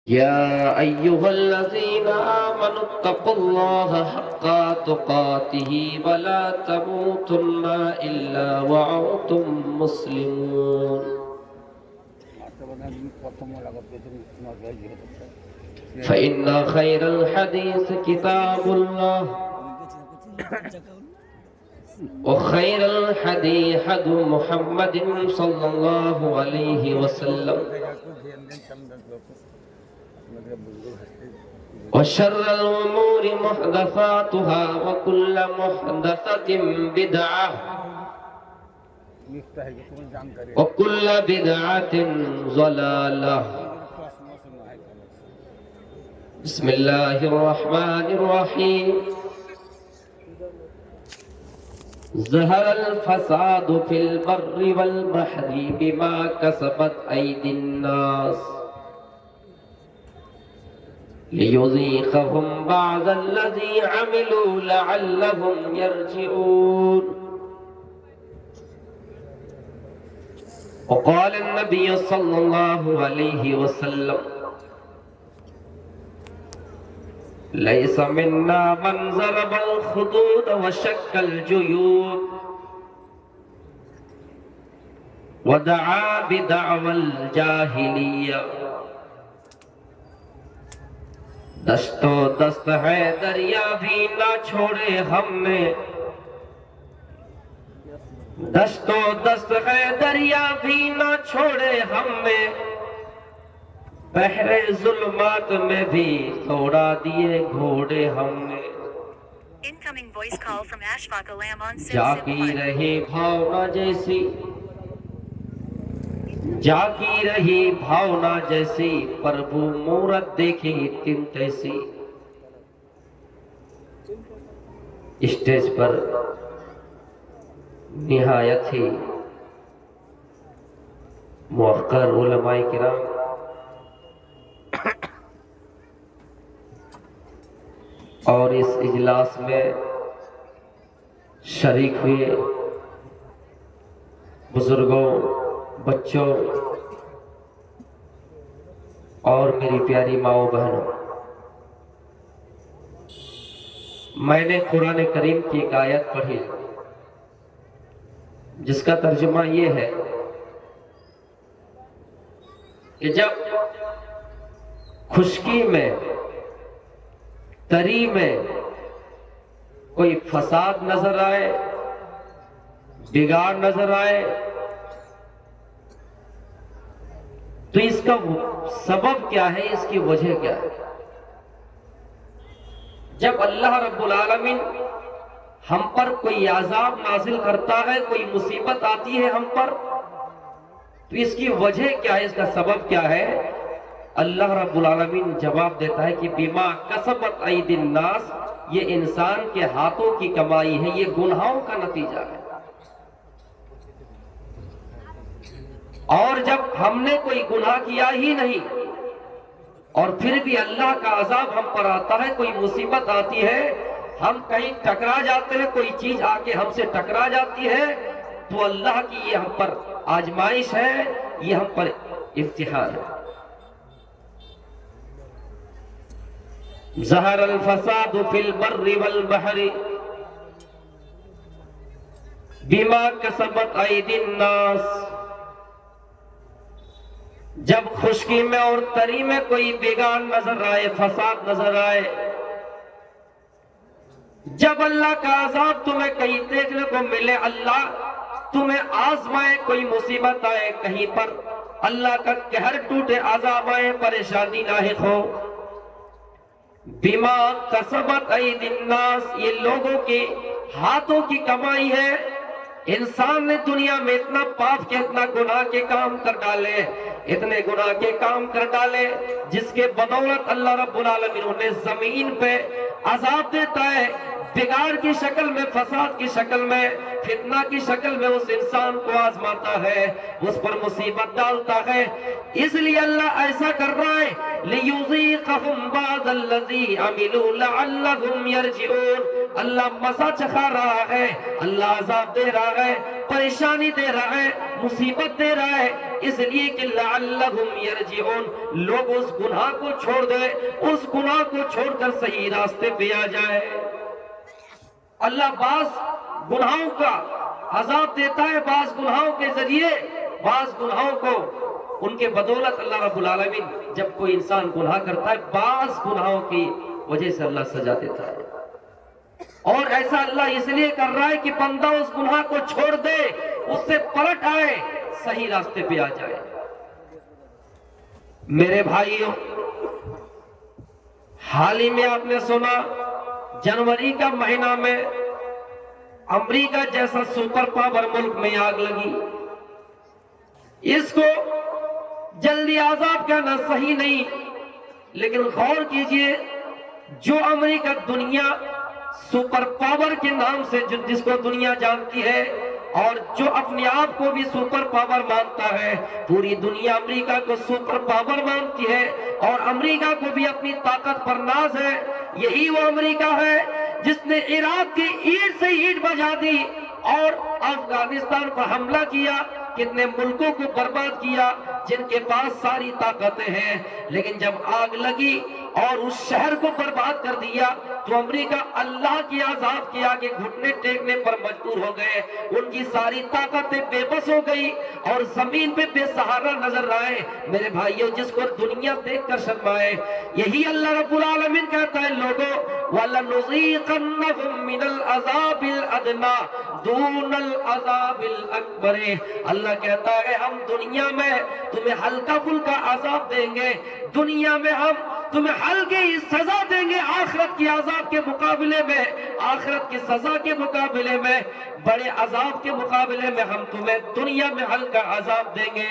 يا أيها الذين آمنوا اتقوا الله حق تقاته ولا تموتن إلا وأنتم مسلمون فإن خير الحديث كتاب الله وخير الحديث حديث محمد صلى الله عليه وسلم وشر الأمور محدثاتها وكل محدثة بدعة وكل بدعة ضلالة. بسم الله الرحمن الرحيم. ظهر الفساد في البر والبحر بما كسبت أيدي الناس ليذيقهم بعض الذي عملوا لعلهم يرجعون. وقال النبي صلى الله عليه وسلم: ليس منا من ضرب الخدود وشق الجيوب ودعا بدعوى الجاهلية. دست و دست ہے دریا بھی نہ چھوڑے ہم نے، دست و دست ہے دریا بھی نہ چھوڑے ہم نے، بحر ظلمات میں بھی توڑا دیے گھوڑے ہم نے. Incoming voice call from Ashfaq Alam on جاگی رہے بھاونا جیسی، جاگی رہی بھاونا جیسی، پربھو مورت دیکھی تم تیسی. اسٹیج پر نہایت ہی موقر علماء کرام اور اس اجلاس میں شریک ہوئے بزرگوں، بچوں اور میری پیاری ماؤں بہنوں، میں نے قرآن کریم کی ایک آیت پڑھی جس کا ترجمہ یہ ہے کہ جب خشکی میں، تری میں کوئی فساد نظر آئے، بگاڑ نظر آئے، تو اس کا سبب کیا ہے، اس کی وجہ کیا ہے؟ جب اللہ رب العالمین ہم پر کوئی عذاب نازل کرتا ہے، کوئی مصیبت آتی ہے ہم پر، تو اس کی وجہ کیا ہے، اس کا سبب کیا ہے؟ اللہ رب العالمین جواب دیتا ہے کہ بما کسبت ایدی الناس، یہ انسان کے ہاتھوں کی کمائی ہے، یہ گناہوں کا نتیجہ ہے. اور جب ہم نے کوئی گناہ کیا ہی نہیں اور پھر بھی اللہ کا عذاب ہم پر آتا ہے، کوئی مصیبت آتی ہے، ہم کہیں ٹکرا جاتے ہیں، کوئی چیز آ کے ہم سے ٹکرا جاتی ہے، تو اللہ کی یہ ہم پر آزمائش ہے، یہ ہم پر امتحان ہے. ظہر الفساد فی البر والبحر بما کسبت ایدی الناس. جب خشکی میں اور تری میں کوئی بگاڑ نظر آئے، فساد نظر آئے، جب اللہ کا عذاب تمہیں کہیں دیکھنے کو ملے، اللہ تمہیں آزمائے، کوئی مصیبت آئے کہیں پر، اللہ کا قہر ٹوٹے، عذاب آئے، پریشانی لاحق ہو، بما کسبت ایدی الناس، یہ لوگوں کے ہاتھوں کی کمائی ہے. انسان نے دنیا میں اتنا پاپ کے، اتنا گناہ کے کام کر ڈالے، اتنے گناہ کے کام کر ڈالے، جس کے بدولت اللہ رب العالمین انہیں زمین پہ عذاب دیتا ہے، بگاڑ کی شکل میں، فساد کی شکل میں، فتنہ کی شکل میں اس انسان کو آزماتا ہے، اس پر مصیبت ڈالتا ہے. اس لیے اللہ ایسا کر رہا ہے لِيُذِيقَهُمْ بَعْضَ الَّذِي عَمِلُوا لَعَلَّهُمْ يَرْجِعُونَ. اللہ مزہ چکھا رہا ہے، اللہ عذاب دے رہا ہے، پریشانی دے رہا ہے، مصیبت دے رہا ہے، اس لیے کہ لعلہم یرجعون، لوگ اس گناہ کو چھوڑ دیں، اس گناہ کو چھوڑ کر صحیح راستے پہ آ جائے۔ اللہ بعض گناہوں کا عذاب دیتا ہے، بعض گناہوں کے ذریعے، بعض گناہوں کو ان کے بدولت اللہ رب العالمین جب کوئی انسان گناہ کرتا ہے بعض گناہوں کی وجہ سے اللہ سزا دیتا ہے، اور ایسا اللہ اس لیے کر رہا ہے کہ بندہ اس گناہ کو چھوڑ دے، اس سے پلٹ آئے، صحیح راستے پہ آ جائے۔ میرے بھائیوں، حال ہی میں آپ نے سنا جنوری کا مہینہ میں امریکہ جیسا سپر پاور ملک میں آگ لگی۔ اس کو جلدی عذاب کہنا صحیح نہیں، لیکن غور کیجئے، جو امریکہ دنیا سپر پاور کے نام سے جس کو دنیا جانتی ہے، اور جو اپنے آپ کو بھی سپر پاور مانتا ہے، پوری دنیا امریکہ کو سپر پاور مانتی ہے، اور امریکہ کو بھی اپنی طاقت پر ناز ہے۔ یہی وہ امریکہ ہے جس نے عراق کی اینٹ سے اینٹ بجا دی اور افغانستان پر حملہ کیا، کتنے ملکوں کو برباد کیا جن کے پاس ساری طاقتیں ہیں، لیکن جب آگ لگی اور اس شہر کو برباد کر دیا تو امریکہ اللہ کی عذاب کے آگے گھٹنے ٹیکنے پر مجبور ہو گئے، ان کی ساری طاقتیں بے بس ہو گئی اور زمین پہ بے سہارا نظر آئے۔ میرے بھائیوں، جس کو دنیا دیکھ کر شرمائے، یہی اللہ رب العالمین کہتا ہے، لوگوں وَلَنُذِيقَنَّهُم مِّنَ الْعَذَابِ الْأَدْنَىٰ دُونَ الْعَذَابِ الْأَكْبَرِ۔ اللہ کہتا ہے ہم دنیا میں تمہیں ہلکا پھلکا عذاب دیں گے، دنیا میں ہم تمہیں ہلکی سزا دیں گے، آخرت کی عذاب کے مقابلے میں، آخرت کی سزا کے مقابلے میں، بڑے عذاب کے مقابلے میں ہم تمہیں دنیا میں ہلکا عذاب دیں گے۔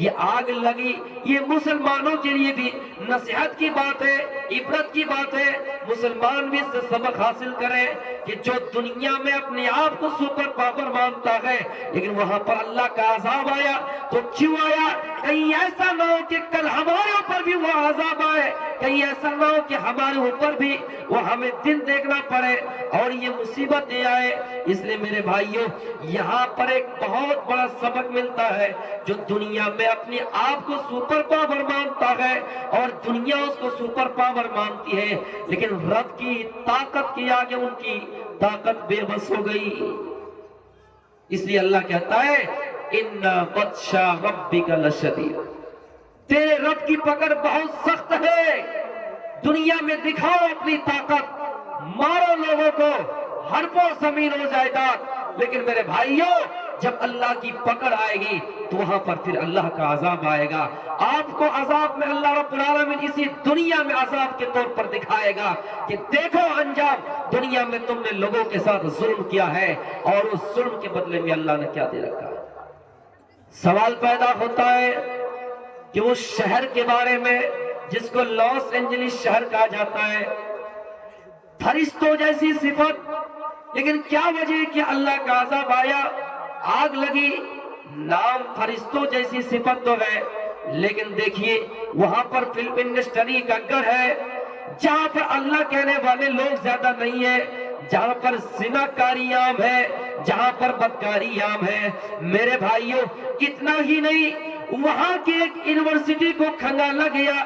یہ آگ لگی، یہ مسلمانوں کے لیے بھی نصیحت کی بات ہے، عبرت کی بات ہے، مسلمان بھی اس سے سبق حاصل کریں کہ جو دنیا میں اپنے آپ کو سپر پاور مانتا ہے، لیکن وہاں پر اللہ کا عذاب آیا تو کیوں آیا؟ کہیں ایسا نہ ہو کہ کل ہمارے اوپر بھی وہ عذاب آئے، کہیں ایسا نہ ہو کہ ہمارے اوپر بھی وہ ہمیں دن دیکھنا پڑے اور یہ مصیبتیں آئے۔ اس لیے میرے بھائیوں، یہاں پر ایک بہت بڑا سبق ملتا ہے، جو دنیا میں اپنے آپ کو سپر پاور مانتا ہے اور دنیا اس کو سپر پاور مانتی ہے، لیکن رب کی طاقت کے آگے ان کی طاقت بے بس ہو گئی۔ اس لیے اللہ کہتا ہے اِنَّ بَطْشَ رَبِّكَ لَشَدِيدٌ، تیرے رب کی پکڑ بہت سخت ہے۔ دنیا میں دکھاؤ اپنی طاقت، مارو لوگوں کو، ہڑپو زمین و جائیداد، لیکن میرے بھائیوں جب اللہ کی پکڑ آئے گی تو وہاں پر پھر اللہ کا عذاب آئے گا۔ آپ کو عذاب میں اللہ رب العالمین اسی دنیا میں عذاب کے طور پر دکھائے گا کہ دیکھو انجام، دنیا میں تم نے لوگوں کے ساتھ ظلم کیا ہے اور اس ظلم کے بدلے میں اللہ نے کیا دے رکھا ہے۔ سوال پیدا ہوتا ہے کہ اس شہر کے بارے میں جس کو لاس اینجلس شہر کہا جاتا ہے، فرشتوں جیسی صفت، لیکن کیا وجہ کہ اللہ کا عذاب آیا، آگ لگی، نام فرشتوں جیسی صفت تو ہے، لیکن دیکھیے وہاں پر فلم انڈسٹری کا گھر ہے جہاں پر اللہ کہنے والے لوگ زیادہ نہیں ہیں، جہاں پر زناکاری عام ہے، جہاں پر بدکاری عام ہے۔ میرے بھائیوں اتنا ہی نہیں، وہاں کی ایک یونیورسٹی کو کھنگالا گیا،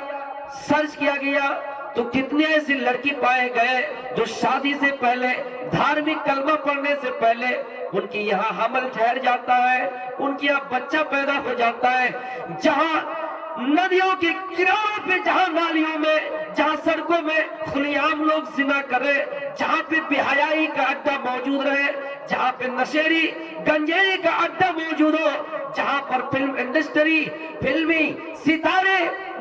سرچ کیا گیا تو کتنے ایسی لڑکی پائے گئے جو شادی سے پہلے، دھارمک کلمہ پڑھنے سے پہلے ان کی یہاں حمل ٹھہر جاتا ہے، ان کی یہاں بچہ پیدا ہو جاتا ہے۔ جہاں ندیوں کے کناروں پہ، جہاں نالیوں میں، جہاں سڑکوں میں کھلی عام لوگ زنا کرے، جہاں پہ بے حیائی کا اڈا موجود رہے، جہاں پہ نشیڑی گنجیری کا اڈا موجود ہو، جہاں پر فلم انڈسٹری، فلمی ستارے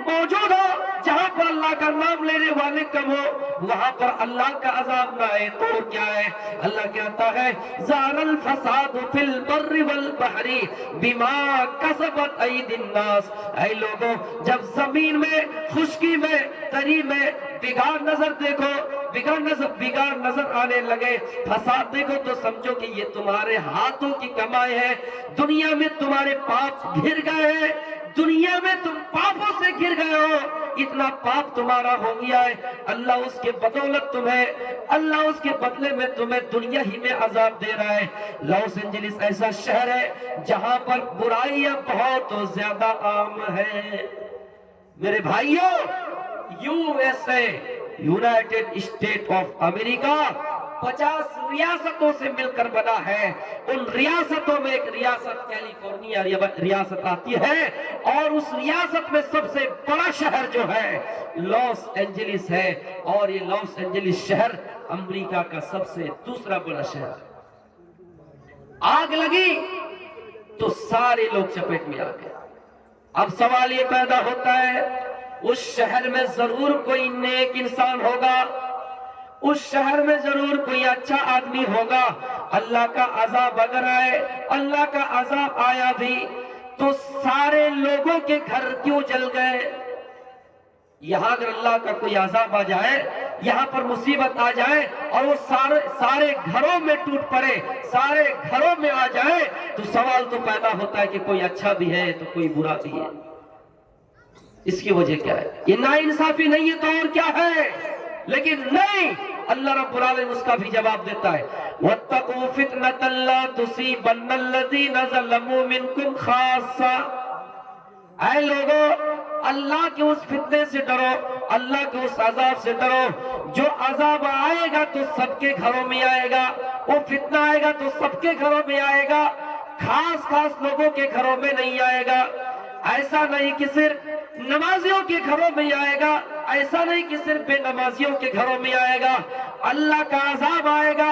موجود ہو، جہاں پر اللہ کا نام لینے والے کم ہو، وہاں پر اللہ کا عذاب نہ آئے تو کیا ہے؟ اللہ کہتا ہے ظَهَرَ الْفَسَادُ فِي الْبَرِّ وَالْبَحْرِ بِمَا كَسَبَتْ أَيْدِي النَّاسِ۔ اے لوگوں، جب زمین میں، خشکی میں، تری میں بگاڑ نظر دیکھو، بگاڑ نظر آنے لگے، فساد دیکھو تو سمجھو کہ یہ تمہارے ہاتھوں کی کمائی ہے۔ دنیا میں تمہارے پاپ گر گئے ہیں، دنیا میں تم پاپوں سے گر گئے ہو، اتنا پاپ تمہارا ہو گیا ہے، اللہ اس کے بدولت تمہیں، اللہ اس کے بدلے میں تمہیں دنیا ہی میں عذاب دے رہا ہے۔ لاس اینجلس ایسا شہر ہے جہاں پر برائیاں بہت زیادہ عام ہیں۔ میرے بھائیوں، U S A, United state of America 50 ریاستوں سے مل کر بنا ہے۔ ان ریاستوں میں ایک ریاست کیلیفورنیا ریاست آتی ہے، اور اس ریاست میں سب سے بڑا شہر جو ہے لاس اینجلس ہے، اور یہ لاس اینجلس شہر امریکہ کا سب سے دوسرا بڑا شہر ہے۔ آگ لگی تو سارے لوگ چپیٹ میں آ گئے۔ اب سوال یہ پیدا ہوتا ہے، اس شہر میں ضرور کوئی نیک انسان ہوگا، اس شہر میں ضرور کوئی اچھا آدمی ہوگا۔ اللہ کا عذاب اگر آئے، اللہ کا عذاب آیا بھی تو سارے لوگوں کے گھر کیوں جل گئے؟ یہاں اگر اللہ کا کوئی عذاب آ جائے، یہاں پر مصیبت آ جائے اور وہ سارے گھروں میں ٹوٹ پڑے، سارے گھروں میں آ جائے، تو سوال تو پیدا ہوتا ہے کہ کوئی اچھا بھی ہے تو کوئی برا بھی ہے۔ اس کی وجہ کیا ہے؟ یہ ناانصافی نہیں ہے تو اور کیا ہے؟ لیکن نہیں، اللہ رب العالمین اس کا بھی جواب دیتا ہے، وَاتَّقُوا فِتْنَةً لَا تُصِيبَنَّ الَّذِينَ ظَلَمُوا مِنْكُمْ خَاصَّةً۔ اے لوگو، اللہ کے اس فتنے سے ڈرو، اللہ کے اس عذاب سے ڈرو۔ جو عذاب آئے گا تو سب کے گھروں میں آئے گا، وہ فتنہ آئے گا تو سب کے گھروں میں آئے گا، خاص لوگوں کے گھروں میں نہیں آئے گا۔ ایسا نہیں کہ صرف نمازیوں کے گھروں میں آئے گا، ایسا نہیں کہ صرف بے نمازیوں کے گھروں میں آئے گا۔ اللہ کا عذاب آئے گا،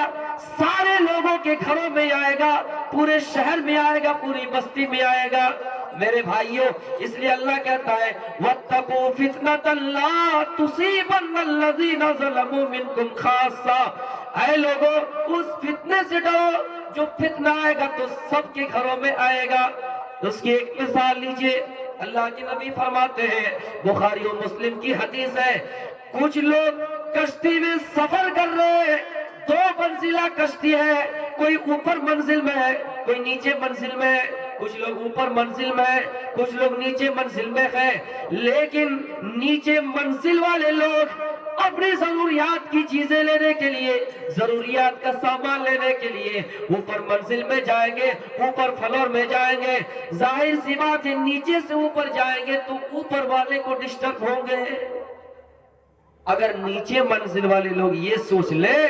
سارے لوگوں کے گھروں میں آئے گا، پورے شہر میں آئے گا، پوری بستی میں آئے گا۔ میرے بھائیوں، اس لیے اللہ کہتا ہے وَاتَّقُوا فِتْنَةً لَا تُصِيبَنَّ الَّذِينَ ظَلَمُوا مِنْكُمْ خَاصَّةً۔ اے لوگوں، اس فتنے سے ڈرو، جو فتنہ آئے گا تو سب کے گھروں میں آئے گا۔ اس کی ایک مثال لیجئے، اللہ کے نبی فرماتے ہیں، بخاری و مسلم کی حدیث ہے، کچھ لوگ کشتی میں سفر کر رہے ہیں، 2 منزلہ کشتی ہے، کوئی اوپر منزل میں ہے، کوئی نیچے منزل میں ہے، کچھ لوگ اوپر منزل میں ہے، کچھ لوگ نیچے منزل میں ہے، لیکن نیچے منزل والے لوگ اپنی ضروریات کی چیزیں لینے کے لیے، ضروریات کا سامان لینے کے لیے اوپر منزل میں جائیں گے، اوپر فلور میں جائیں گے۔ ظاہر سی بات ہے، نیچے سے اوپر جائیں گے تو اوپر والے کو ڈسٹرب ہوں گے۔ اگر نیچے منزل والے لوگ یہ سوچ لیں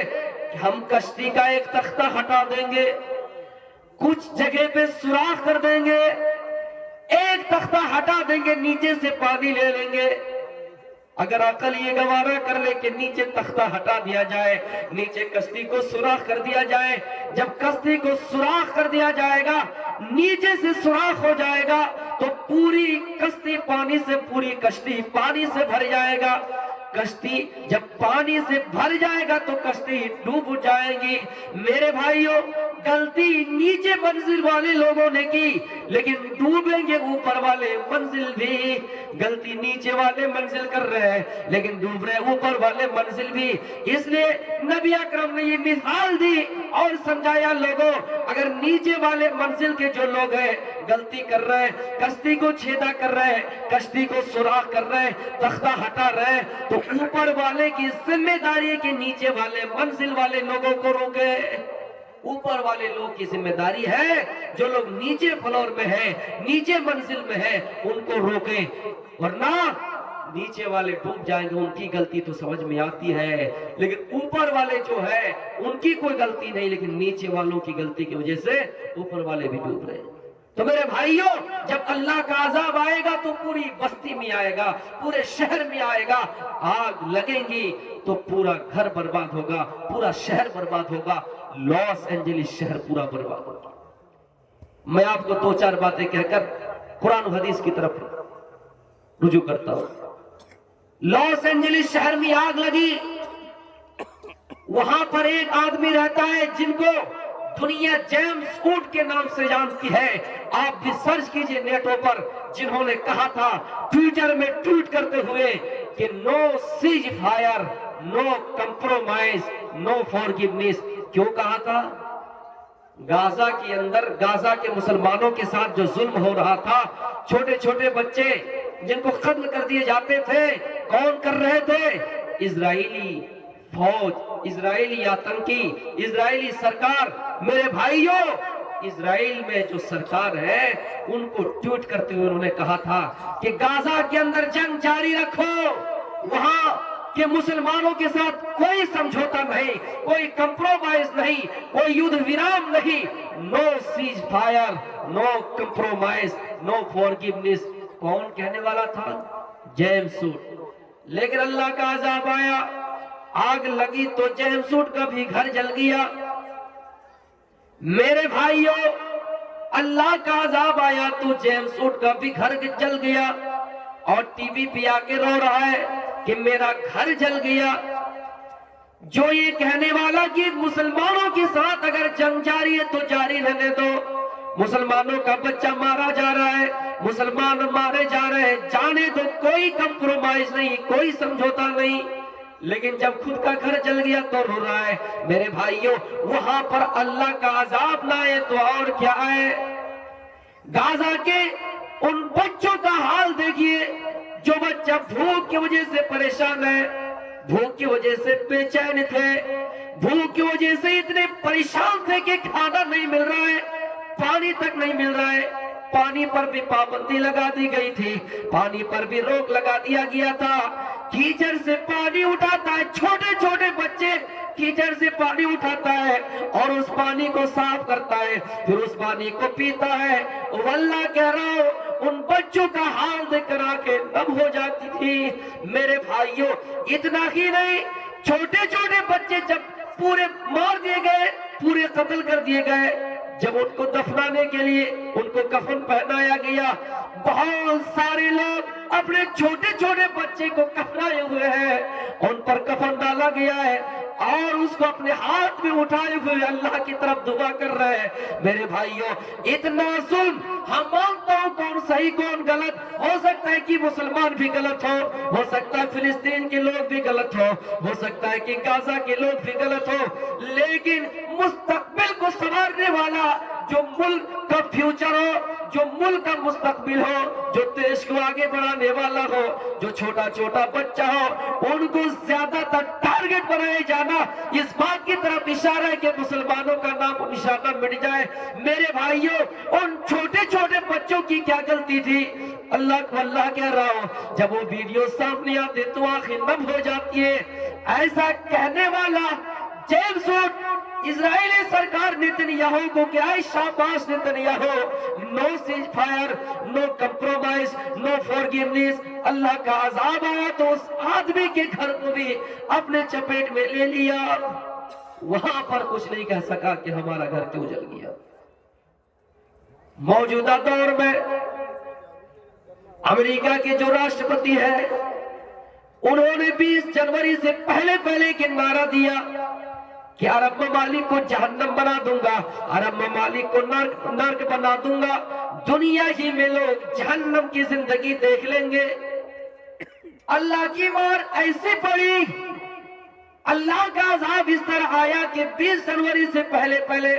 کہ ہم کشتی کا ایک تختہ ہٹا دیں گے، کچھ جگہ پہ سوراخ کر دیں گے، ایک تختہ ہٹا دیں گے، نیچے سے پانی لے لیں گے، اگر عقل یہ گوارا کر لے کہ نیچے تختہ ہٹا دیا جائے، نیچے کشتی کو سوراخ کر دیا جائے، جب کشتی کو سوراخ کر دیا جائے گا، نیچے سے سوراخ ہو جائے گا تو پوری کشتی پانی سے، پوری کشتی پانی سے بھر جائے گا۔ کشتی جب پانی سے بھر جائے گا تو کشتی ڈوب جائے گی۔ میرے بھائیوں، غلطی نیچے منزل والے لوگوں نے کی، لیکن ڈوبیں گے اوپر والے منزل بھی۔ غلطی نیچے والے منزل کر رہے ہیں، لیکن ڈوب رہے اوپر والے منزل بھی۔ اس لیے نبی اکرم نے یہ مثال دی اور سمجھایا، لوگوں اگر نیچے والے منزل کے جو لوگ ہیں غلطی کر رہے ہیں، کشتی کو چھیدا کر رہے ہیں، کشتی کو سوراخ کر رہے ہیں، تختہ ہٹا رہے ہیں، تو اوپر والے کی ذمہ داری ہے کہ نیچے والے منزل والے لوگوں کو روکے۔ اوپر والے لوگ کی ذمہ داری ہے، جو لوگ نیچے فلور میں ہیں، نیچے منزل میں ہیں، ان کو روکیں، ورنہ نیچے والے ڈوب جائیں گے۔ ان کی غلطی تو سمجھ میں آتی ہے، لیکن اوپر والے جو ہے ان کی کوئی غلطی نہیں، لیکن نیچے والوں کی غلطی کی وجہ سے اوپر والے بھی ڈوب رہے ہیں۔ تو میرے بھائیوں، جب اللہ کا عذاب آئے گا تو پوری بستی میں آئے گا، پورے شہر میں آئے گا، آگ لگیں گی تو پورا گھر برباد ہوگا، پورا شہر برباد ہوگا، لاس اینجلس شہر پورا برباد ہوگا۔ میں آپ کو 2-4 باتیں کہہ کر قرآن و حدیث کی طرف رجوع کرتا ہوں۔ لاس اینجلس شہر میں آگ لگی، وہاں پر ایک آدمی رہتا ہے جن کو دنیا جیمز ووڈ کے نام سے جانتی ہے۔ آپ بھی سرچ کیجئے نیٹوں پر، جنہوں نے کہا تھا ٹویٹر میں ٹویٹ کرتے ہوئے کہ نو سیج فائر، نو کمپرومائز، نو فارگیونیس۔ کیوں کہا تھا؟ غازہ کے اندر، غازہ کے مسلمانوں کے ساتھ جو ظلم ہو رہا تھا، چھوٹے چھوٹے بچے جن کو قتل کر دیے جاتے تھے، کون کر رہے تھے؟ اسرائیلی فوج، اسرائیلی آتنکی، اسرائیلی سرکار۔ میرے بھائیوں، اسرائیل میں جو سرکار ہے ان کو ٹویٹ کرتے ہوئے انہوں نے کہا تھا کہ غزہ کے اندر جنگ جاری رکھو، وہاں کہ مسلمانوں کے ساتھ کوئی سمجھوتا نہیں، کوئی کمپرومائز نہیں، کوئی یدھ ویرام نہیں، نو سیج فائر، نو کمپرومائز، نو فورگیونیس۔ کون کہنے والا تھا؟ جیمز سوٹ۔ لیکن اللہ کا عذاب آیا، آگ لگی تو جیمز سوٹ کا بھی گھر جل گیا۔ میرے بھائیوں، اللہ کا عذاب آیا تو جیمز سوٹ کا بھی گھر جل گیا، اور ٹی وی پہ آ کے رو رہا ہے کہ میرا گھر جل گیا۔ جو یہ کہنے والا کہ مسلمانوں کے ساتھ اگر جنگ جاری ہے تو جاری رہنے دو، مسلمانوں کا بچہ مارا جا رہا ہے، مسلمان مارے جا رہے ہیں، جانے دو، کوئی کمپرومائز نہیں، کوئی سمجھوتا نہیں، لیکن جب خود کا گھر جل گیا تو رو رہا ہے۔ میرے بھائیوں، وہاں پر اللہ کا عذاب نہ آئے تو اور کیا آئے؟ غزہ کے ان بچوں کا حال دیکھیے، جو بچہ بھوک کی وجہ سے پریشان ہے، بھوک کی وجہ سے بے چین تھے، بھوک کی وجہ سے اتنے پریشان تھے کہ کھانا نہیں مل رہا ہے، پانی تک نہیں مل رہا ہے۔ پانی پر بھی پابندی لگا دی گئی تھی، پانی پر بھی روک لگا دیا گیا تھا۔ کیچڑ سے پانی اٹھاتا ہے، چھوٹے چھوٹے بچے کیچڑ سے پانی اٹھاتا ہے اور اس پانی کو صاف کرتا ہے، پھر اس پانی کو پیتا ہے۔ واللہ کہہ رہا ہوں، ان بچوں کا حال دیکھ کر آنکھیں نم ہو جاتی تھی۔ میرے بھائیوں، اتنا ہی نہیں، چھوٹے چھوٹے بچے جب پورے مار دیے گئے، پورے قتل کر دیے گئے، جب ان کو دفنانے کے لیے ان کو کفن پہنایا گیا، بہت سارے لوگ اپنے چھوٹے چھوٹے بچے کو کفنائے ہوئے ہیں، ان پر کفن ڈالا گیا ہے اور اس کو اپنے ہاتھ میں اٹھائے ہوئے اللہ کی طرف دعا کر رہے ہیں۔ میرے بھائیوں، اتنا ظلم، ہم مانتا ہوں کون صحیح کون غلط، ہو سکتا ہے کہ مسلمان بھی غلط ہو سکتا ہے فلسطین کے لوگ بھی غلط ہو سکتا ہے کہ غزہ کے لوگ بھی غلط ہو، لیکن مستقبل کو سنوارنے والا، جو ملک کا فیوچر ہو، جو ملک کا مستقبل ہو، جو دیش کو آگے بڑھانے والا ہو، جو چھوٹا چھوٹا بچہ ہو، ان کو زیادہ تر ٹارگٹ بنائے جانا اس بات کی طرف اشارہ ہے کہ مسلمانوں کا نام و نشانہ مٹ جائے۔ میرے بھائیوں، ان چھوٹے چھوٹے بچوں کی کیا غلطی تھی؟ اللہ کو اللہ کہہ رہا ہوں، جب وہ ویڈیو سامنے آتے تو آنکھیں نم ہو جاتی ہے۔ ایسا کہنے والا جیمز سوٹ اسرائیلی سرکار نتنیاہو کو کیا ہے؟ شاباش نتنیاہو، نو سیج فائر، نو کمپرومائز، نو فورگیونیس۔ اللہ کا عذاب آیا تو اس آدمی کے گھر کو بھی اپنے چپیٹ میں لے لیا، وہاں پر کچھ نہیں کہہ سکا کہ ہمارا گھر کیوں جل گیا۔ موجودہ دور میں امریکہ کے جو راشٹرپتی ہیں، انہوں نے 20 جنوری سے پہلے ایک نعرہ دیا کہ عرب ممالک کو جہنم بنا دوں گا، عرب ممالک کو نرک بنا دوں گا، دنیا ہی میں لوگ جہنم کی زندگی دیکھ لیں گے۔ اللہ کی مار ایسے پڑی، اللہ کا عذاب اس طرح آیا کہ 20 جنوری سے پہلے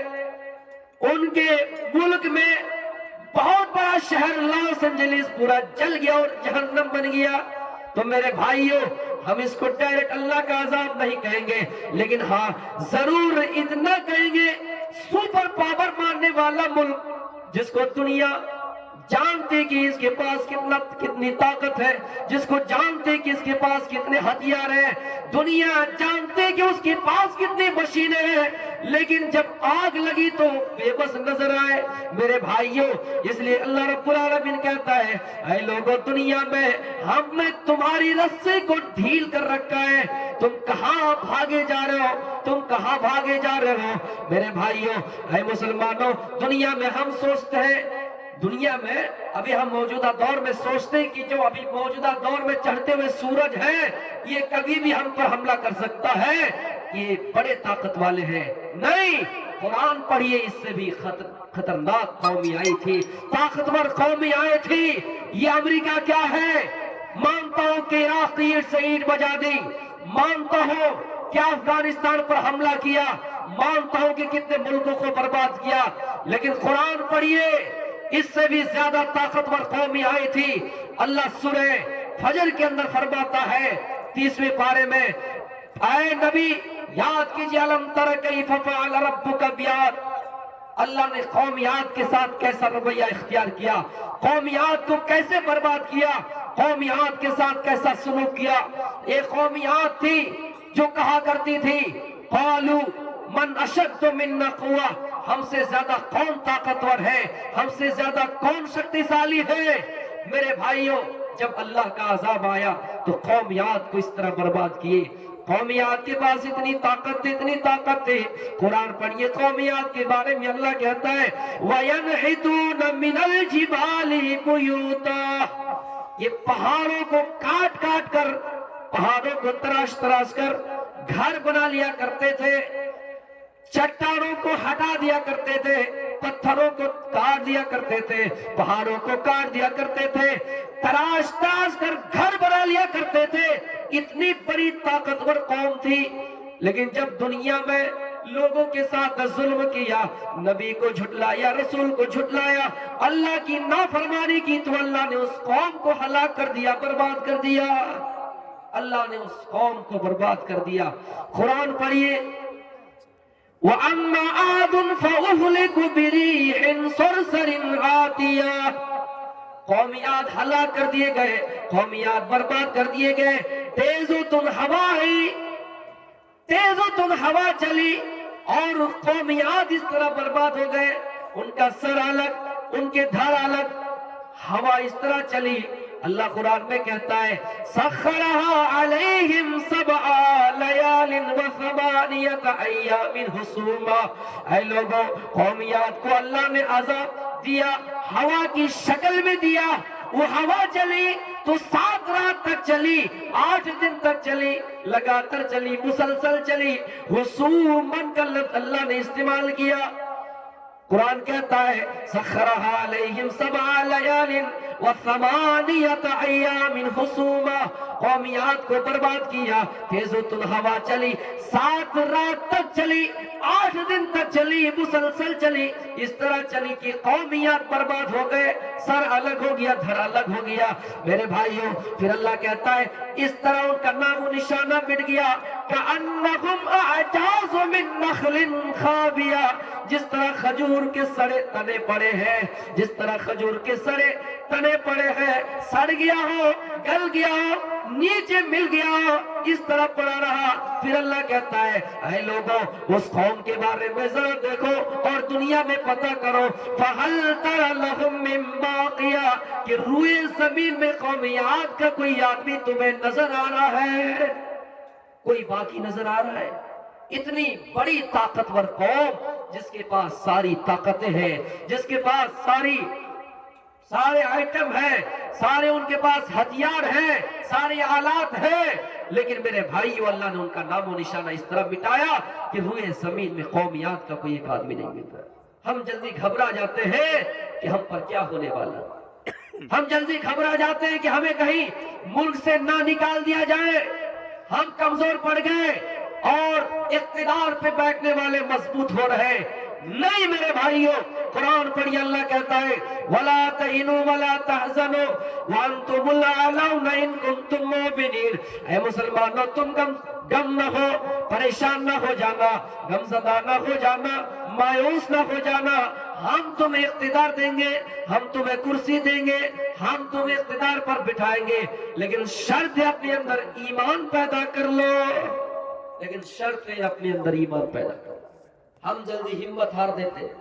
ان کے ملک میں بہت بڑا شہر لاس اینجلس پورا جل گیا اور جہنم بن گیا۔ تو میرے بھائیوں، ہم اس کو ڈائریکٹ اللہ کا عذاب نہیں کہیں گے، لیکن ہاں ضرور اتنا کہیں گے، سپر پاور ماننے والا ملک جس کو دنیا جانتے کہ اس کے پاس کتنی طاقت ہے، جس کو جانتے کہ اس کے پاس کتنے ہتھیار ہیں، دنیا جانتے کہ اس کے پاس کتنی مشینیں ہیں، لیکن جب آگ لگی تو بے بس نظر آئے۔ میرے بھائیوں، اس لیے اللہ رب العالمین کہتا ہے، اے لوگوں، دنیا میں ہم نے تمہاری رسے کو ڈھیل کر رکھا ہے، تم کہاں بھاگے جا رہے ہو، تم کہاں بھاگے جا رہے ہو؟ میرے بھائیوں، اے مسلمانوں، دنیا میں ہم سوچتے ہیں، دنیا میں ابھی ہم موجودہ دور میں سوچتے ہیں کہ جو ابھی موجودہ دور میں چڑھتے ہوئے سورج ہے، یہ کبھی بھی ہم پر حملہ کر سکتا ہے، یہ بڑے طاقت والے ہیں۔ نہیں، قرآن پڑھیے، اس سے بھی خطرناک قومی آئی تھی، طاقتور قومی آئی تھی۔ یہ امریکہ کیا ہے؟ مانتا ہوں کہ عراق کی اینٹ سے اینٹ بجا دی، مانتا ہوں کہ افغانستان پر حملہ کیا، مانتا ہوں کہ کتنے ملکوں کو برباد کیا، لیکن قرآن پڑھیے، اس سے بھی زیادہ طاقتور قومی آئی تھی. اللہ سورہ فجر کے اندر فرماتا ہے 30ویں پارے میں، اے نبی یاد کیجئے الم تر کیف فعل ربک بعاد. اللہ نے قومیات کے ساتھ کیسا رویہ اختیار کیا، قومیات کو کیسے برباد کیا، قومیات کے ساتھ کیسا سلوک کیا. ایک قومیات تھی جو کہا کرتی تھی قالوا من اشد منا قوة، ہم سے زیادہ کون طاقتور ہے، ہم سے زیادہ کون شکتیشالی ہے. میرے بھائیوں، جب اللہ کا عذاب آیا تو قومیات کو اس طرح برباد کیے. قومیات کے پاس اتنی طاقت تھی، اتنی طاقت تھی. قرآن پڑھیے قومیات کے بارے میں اللہ کہتا ہے وَيَنْحِتُونَ مِنَ الْجِبَالِ بُيُوتًا، یہ پہاڑوں کو کاٹ کاٹ کر، پہاڑوں کو تراش تراش کر گھر بنا لیا کرتے تھے، چٹانوں کو ہٹا دیا کرتے تھے، پتھروں کو کاٹ دیا کرتے تھے، پہاڑوں کو کاٹ دیا کرتے تھے، تراش تراش کر گھر بنا لیا کرتے تھے. اتنی بڑی طاقتور قوم تھی. لیکن جب دنیا میں لوگوں کے ساتھ ظلم کیا، نبی کو جھٹلایا، رسول کو جھٹلایا، اللہ کی نافرمانی کی، تو اللہ نے اس قوم کو ہلاک کر دیا، برباد کر دیا. اللہ نے اس قوم کو برباد کر دیا. قرآن پڑھیے وَأَمَّا عَادٌ فَأُهْلِكُوا بِرِيحٍ صَرْصَرٍ عَاتِيَةٍ، قومیات ہلاک کر دیے گئے، قومیات برباد کر دیے گئے. تیز و تند ہوا آئی، تیز و تند ہوا چلی اور قومیات اس طرح برباد ہو گئے. ان کا سر الگ، ان کے دھڑ الگ، ہوا اس طرح چلی. اللہ قرآن میں کہتا ہے سخرها علیہم 7 لیال و8 ایام حسوما. اے لوگوں، قومیات کو اللہ نے عذاب دیا، ہوا کی شکل میں دیا. وہ ہوا چلی تو 7 رات تک چلی، 8 دن تک چلی، لگاتار چلی، مسلسل چلی. حسوماً کا لفظ اللہ نے استعمال کیا. قرآن کہتا ہے سخرها علیہم 7 لیال و8 ایام حسوما، قومیات کو برباد کیا. تیز و تند ہوا چلی، 7 رات تک چلی، 8 دن تک چلی، مسلسل چلی. اس طرح چلی کہ قومیات برباد ہو گئے، سر الگ ہو گیا، دھڑ الگ ہو گیا. میرے بھائیوں، پھر اللہ کہتا ہے اس طرح ان کا نام و نشانہ مٹ گیا. کأنہم اعجاز من نخل خاویہ، جس طرح کھجور کے سڑے تنے پڑے ہیں، جس طرح کھجور کے سڑے تنے پڑے ہیں، سڑ گیا ہو، گل گیا ہو، نیچے مل گیا ہو، اس طرح پڑا رہا. پھر اللہ کہتا ہے اے لوگوں، اس قوم کے بارے میں ذرا دیکھو اور دنیا میں پتہ کرو فَهَلْ تَرَ لَهُم مِّن بَاقِيَةٍ، کہ روئے زمین میں قومیات کا کوئی آدمی تمہیں نظر آ رہا ہے؟ کوئی باقی نظر آ رہا ہے؟ اتنی بڑی طاقتور قوم جس کے پاس ساری طاقتیں ہیں، جس کے پاس سارے آئٹم ہیں، سارے ان کے پاس ہتھیار ہیں، سارے آلات ہیں، لیکن میرے بھائیو اللہ نے ان کا نام و نشانہ اس طرح مٹایا کہ روئے زمین میں قومیات کا کوئی ایک آدمی نہیں ملتا. ہم جلدی گھبرا جاتے ہیں کہ ہم پر کیا ہونے والا. ہم جلدی گھبرا جاتے ہیں کہ ہمیں کہیں ملک سے نہ نکال دیا جائے. ہم کمزور پڑ گئے اور اقتدار پہ بیٹھنے والے مضبوط ہو رہے. نہیں میرے بھائیوں، قرآن پڑھیے اللہ کہتا ہے وَلَا تَهِنُوا وَلَا تَحْزَنُوا وَأَنْتُمُ الْأَعْلَوْنَ إِن كُنتُم مُّؤْمِنِينَ. اے مسلمانوں، تم غم نہ ہو، پریشان نہ ہو جانا، غمزدہ نہ ہو جانا، مایوس نہ ہو جانا. ہم تمہیں اقتدار دیں گے، ہم تمہیں کرسی دیں گے، ہم تمہیں اقتدار پر بٹھائیں گے، لیکن شرط ہے اپنے اندر ایمان پیدا کر لو. لیکن شرط ہے اپنے اندر ایمان پیدا کرو. ہم جلدی ہمت ہار دیتے